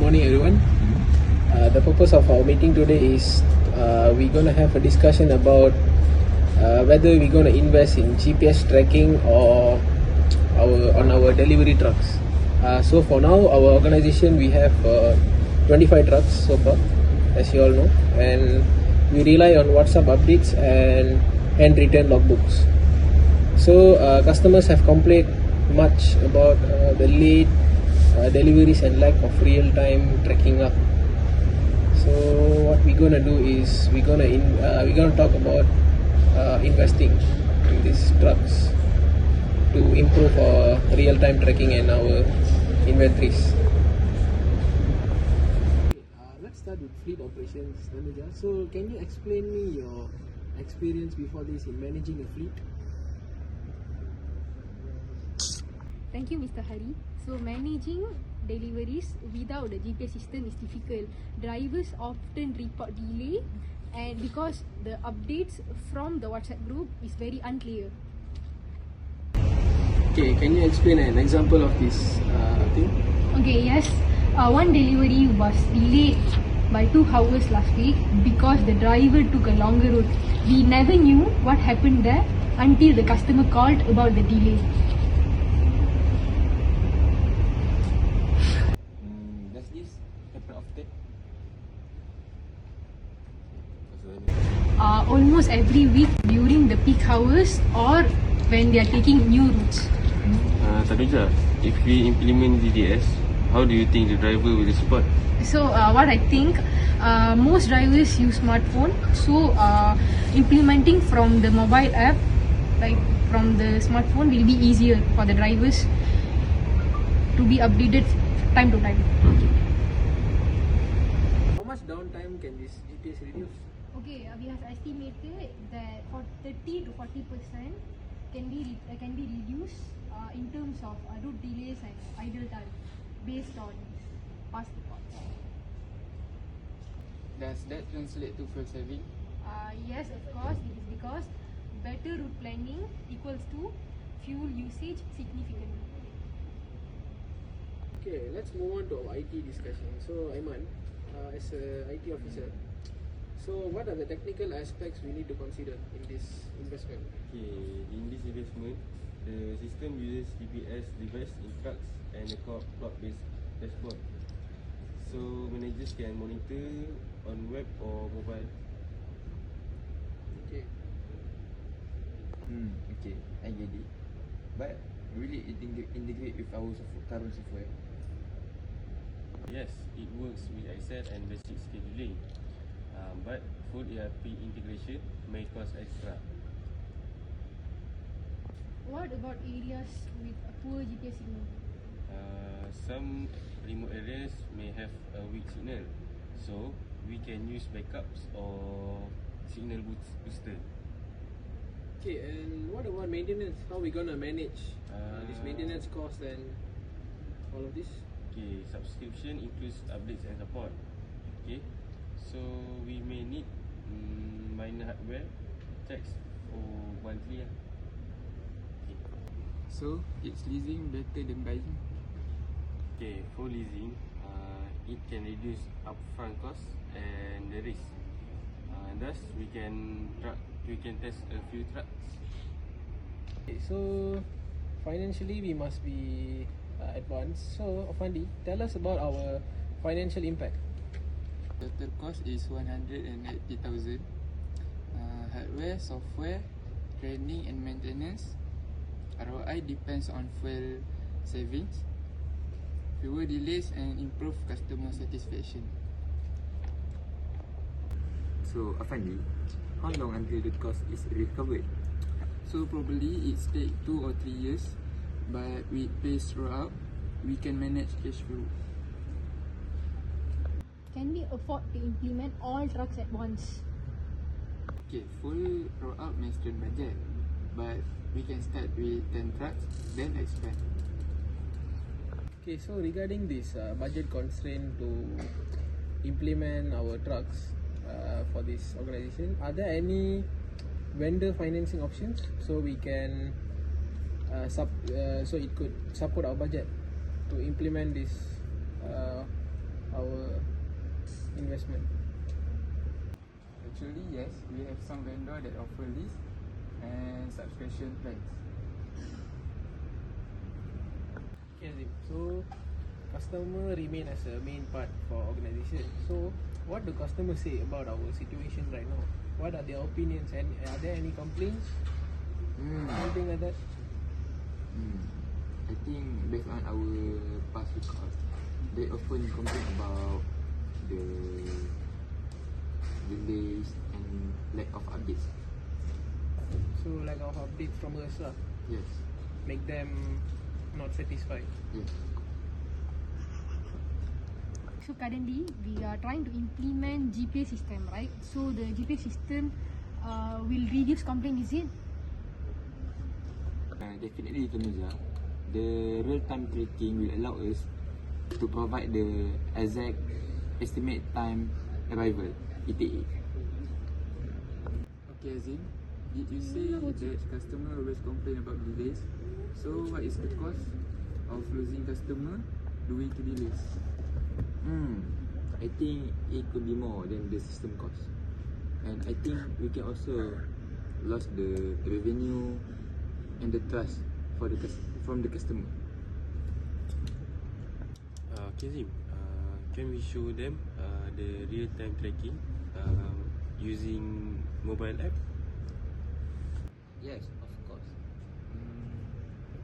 morning, everyone. The purpose of our meeting today is we're gonna have a discussion about whether we're gonna invest in GPS tracking or on our delivery trucks. So for now, our organization we have 25 trucks so far, as you all know, and we rely on WhatsApp updates and handwritten logbooks. So customers have complained much about the late deliveries and lack of real-time tracking up. So what we're gonna do is we're gonna talk about investing in these trucks to improve our real-time tracking and our inventories. Let's start with fleet operations, Tanuja. So can you explain me your experience before this in managing a fleet? Thank you, Mr. Hari. So managing deliveries without the GPS system is difficult. Drivers often report delay, and because the updates from the WhatsApp group is very unclear. Okay, can you explain an example of this thing? Okay, yes. One delivery was delayed by 2 hours last week because the driver took a longer route. We never knew what happened there until the customer called about the delay. Does this happen often? Almost every week during the peak hours or when they are taking new routes. Tanuja, if we implement DDS, how do you think the driver will respond? So what I think, most drivers use smartphone, so implementing from the mobile app, like from the smartphone, will be easier for the drivers to be updated time to time. How much downtime can this GPS reduce? Okay, we have estimated that for 30 to 40% can be reduced in terms of route delays and idle time based on past reports. Does that translate to fuel saving? Yes, of course, it is because better route planning equals to fuel usage significantly. Okay, let's move on to our IT discussion. So Aiman, as a IT officer, so what are the technical aspects we need to consider in this investment? Okay, in this investment, the system uses GPS device in trucks and a cloud-based dashboard. So managers can monitor on web or mobile. Okay. Okay, I get it. But will it integrate with our current software? Yes, it works with Excel and basic scheduling. But full ERP integration may cost extra. What about areas with a poor GPS signal? Some remote areas may have a weak signal, so we can use backups or signal booster. Okay, and what about maintenance? How are we gonna manage this maintenance cost and all of this? Okay, subscription includes updates and support. Okay, so we may need minor hardware checks for monthly. Okay. So it's leasing better than buying? Okay, for leasing, it can reduce upfront costs and the risk. Thus, we can test a few trucks. Okay, so financially we must be advanced. So Fandi, tell us about our financial impact. Total cost is 180,000. Hardware, software, training and maintenance. ROI depends on fuel savings, fewer delays and improve customer satisfaction. So Afandi, how long until the cost is recovered? So probably it take 2 or 3 years, but with phased rollout, we can manage cash flow. Can we afford to implement all trucks at once? Okay, full rollout may strain budget, but we can start with 10 trucks, then expand. Okay, so regarding this budget constraint to implement our trucks for this organization, are there any vendor financing options so we can so it could support our budget to implement this our investment? Actually, yes, we have some vendor that offer lease and subscription plans. Okay, Azim. So customer remain as a main part for organization. So what do customers say about our situation right now? What are their opinions, and are there any complaints? Something like that? I think based on our past record, they often complain about the delays and lack of updates. So lack of updates from us lah, Yes, make them not satisfied. yes. So currently we are trying to implement GPS system, right? So the GPS system will reduce complaint, is it? Definitely, Tanuza. The real-time tracking will allow us to provide the exact estimate time arrival (ETA). Okay, Azim, did you say that customer always complain about delays? So what is the cost of losing customer due to delays? I think it could be more than the system cost, and I think we can also lose the revenue and the trust from the customer. Kazim, can we show them the real-time tracking using mobile app? Yes, of course.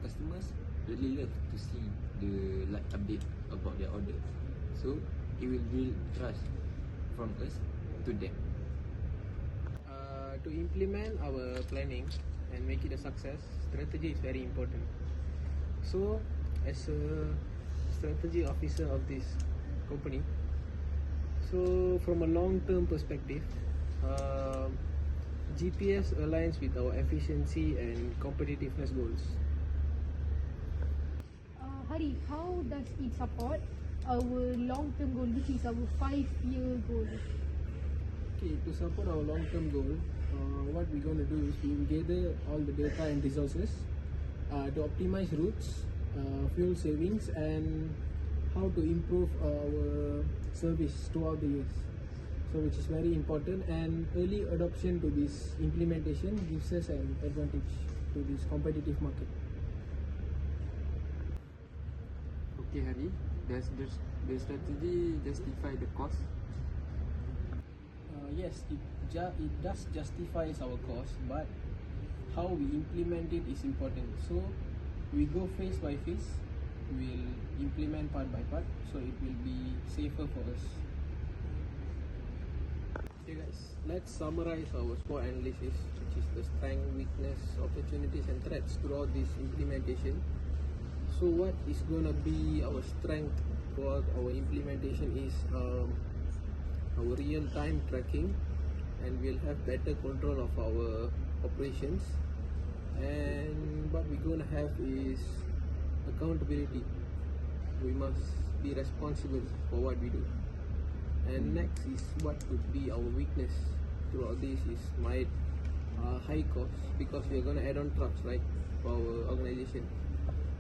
Customers really love to see the live update about their order, so it will build trust from us to them. To implement our planning and make it a success, strategy is very important. So as a strategy officer of this company, so from a long-term perspective, GPS aligns with our efficiency and competitiveness goals. Hari, how does it support our long-term goal, which is our 5-year goal? Okay, to support our long-term goal, what we're going to do is we will gather all the data and resources to optimize routes, fuel savings, and how to improve our service throughout the years. So which is very important, and early adoption to this implementation gives us an advantage to this competitive market. Okay, Hari, does the strategy justify the cost? Yes, it does justifies our cost, but how we implement it is important. So we go phase by phase, we'll implement part by part, so it will be safer for us. Okay guys, let's summarize our SWOT analysis, which is the strength, weakness, opportunities and threats throughout this implementation. So what is gonna be our strength throughout our implementation is our real-time tracking, and we'll have better control of our operations. And what we're gonna have is accountability. We must be responsible for what we do. And next is what could be our weakness throughout this is might high cost, because we are gonna add on trucks, right, for our organization.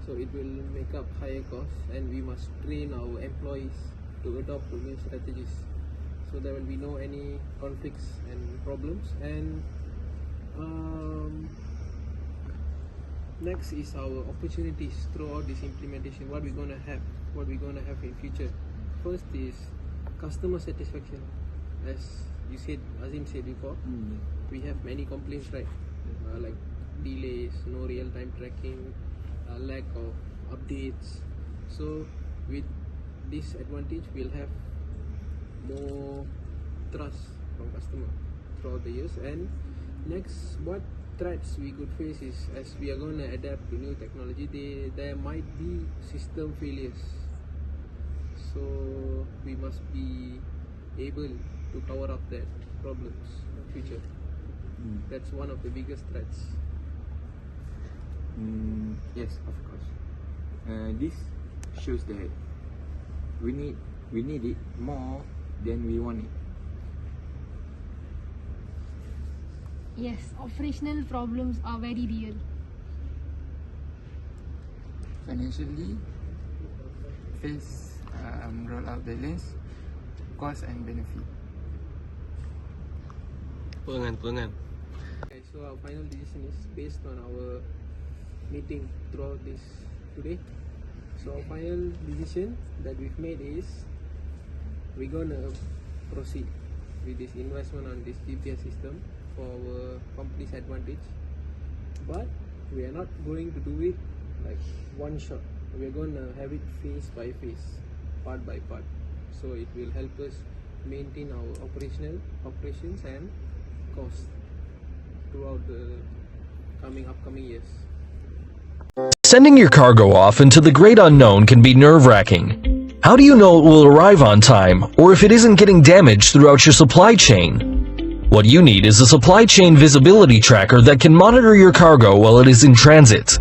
So it will make up higher costs, and we must train our employees to adopt to new strategies, so there will be no any conflicts and problems. And next is our opportunities throughout this implementation. What we're gonna have in future. First is customer satisfaction. As you said, Azim said before, we have many complaints, right? Like delays, no real-time tracking, lack of updates. So with this advantage, we'll have more trust from customer throughout the years. And next, what threats we could face is, as we are going to adapt to new technology, there might be system failures. So we must be able to cover up that problems in future. That's one of the biggest threats. Yes, of course. This shows that we need it more than we want it. Yes, operational problems are very real. Financially, phase roll out the lens, cost and benefit. Perangan. Okay, so our final decision is based on our meeting throughout this today. So our final decision that we've made is we're gonna proceed with this investment on this GPS system for our company's advantage, but we are not going to do it like one shot. We are gonna have it phase by phase, part by part, so it will help us maintain our operations and cost throughout the upcoming years. Sending your cargo off into the great unknown can be nerve-wracking. How do you know it will arrive on time, or if it isn't getting damaged throughout your supply chain? What you need is a supply chain visibility tracker that can monitor your cargo while it is in transit.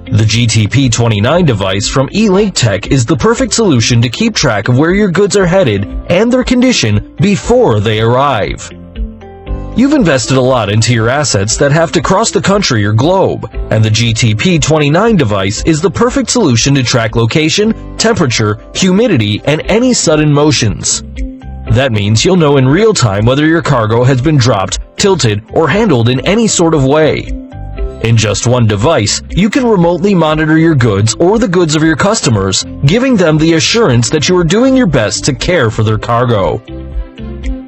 The GTP29 device from E-Link Tech is the perfect solution to keep track of where your goods are headed and their condition before they arrive. You've invested a lot into your assets that have to cross the country or globe, and the GTP29 device is the perfect solution to track location, temperature, humidity, and any sudden motions. That means you'll know in real time whether your cargo has been dropped, tilted, or handled in any sort of way. In just one device, you can remotely monitor your goods or the goods of your customers, giving them the assurance that you are doing your best to care for their cargo.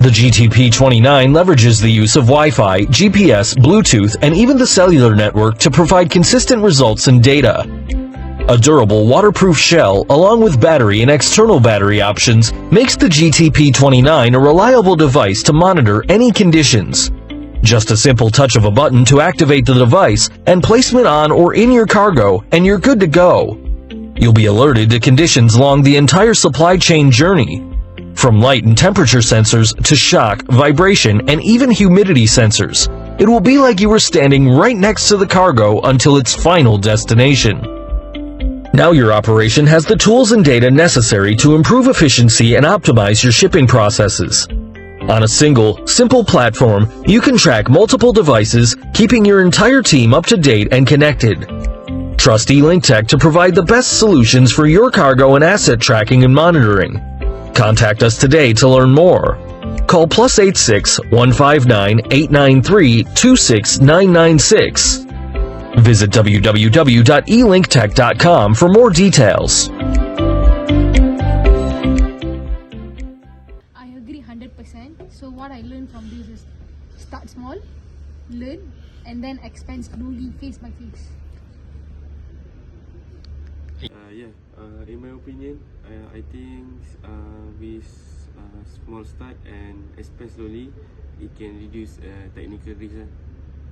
The GTP29 leverages the use of Wi-Fi, GPS, Bluetooth, and even the cellular network to provide consistent results and data. A durable, waterproof shell, along with battery and external battery options, makes the GTP29 a reliable device to monitor any conditions. Just a simple touch of a button to activate the device, and placement on or in your cargo, and you're good to go. You'll be alerted to conditions along the entire supply chain journey. From light and temperature sensors to shock, vibration, and even humidity sensors. It will be like you were standing right next to the cargo until its final destination. Now your operation has the tools and data necessary to improve efficiency and optimize your shipping processes. On a single, simple platform, you can track multiple devices, keeping your entire team up to date and connected. Trust E-Link Tech to provide the best solutions for your cargo and asset tracking and monitoring. Contact us today to learn more. Call +86 159 893 26996. Visit www.elinktech.com for more details. I agree 100%. So what I learned from this is start small, learn, and then expand slowly, face by face. In my opinion, I think with small start and expand slowly, it can reduce technical risk.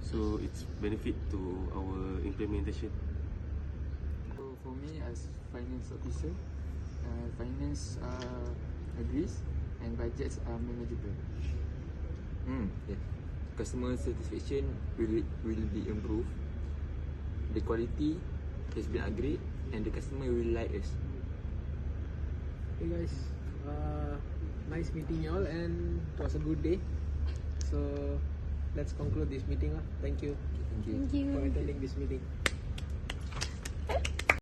So it's benefit to our implementation. So for me as finance officer, finance agrees and budgets are manageable. Yeah. Customer satisfaction will be improved. The quality has been agreed, and the customer will like us. Hey guys, nice meeting you all, and it was a good day. So let's conclude this meeting. Thank you Thank you. Thank you. for attending this meeting.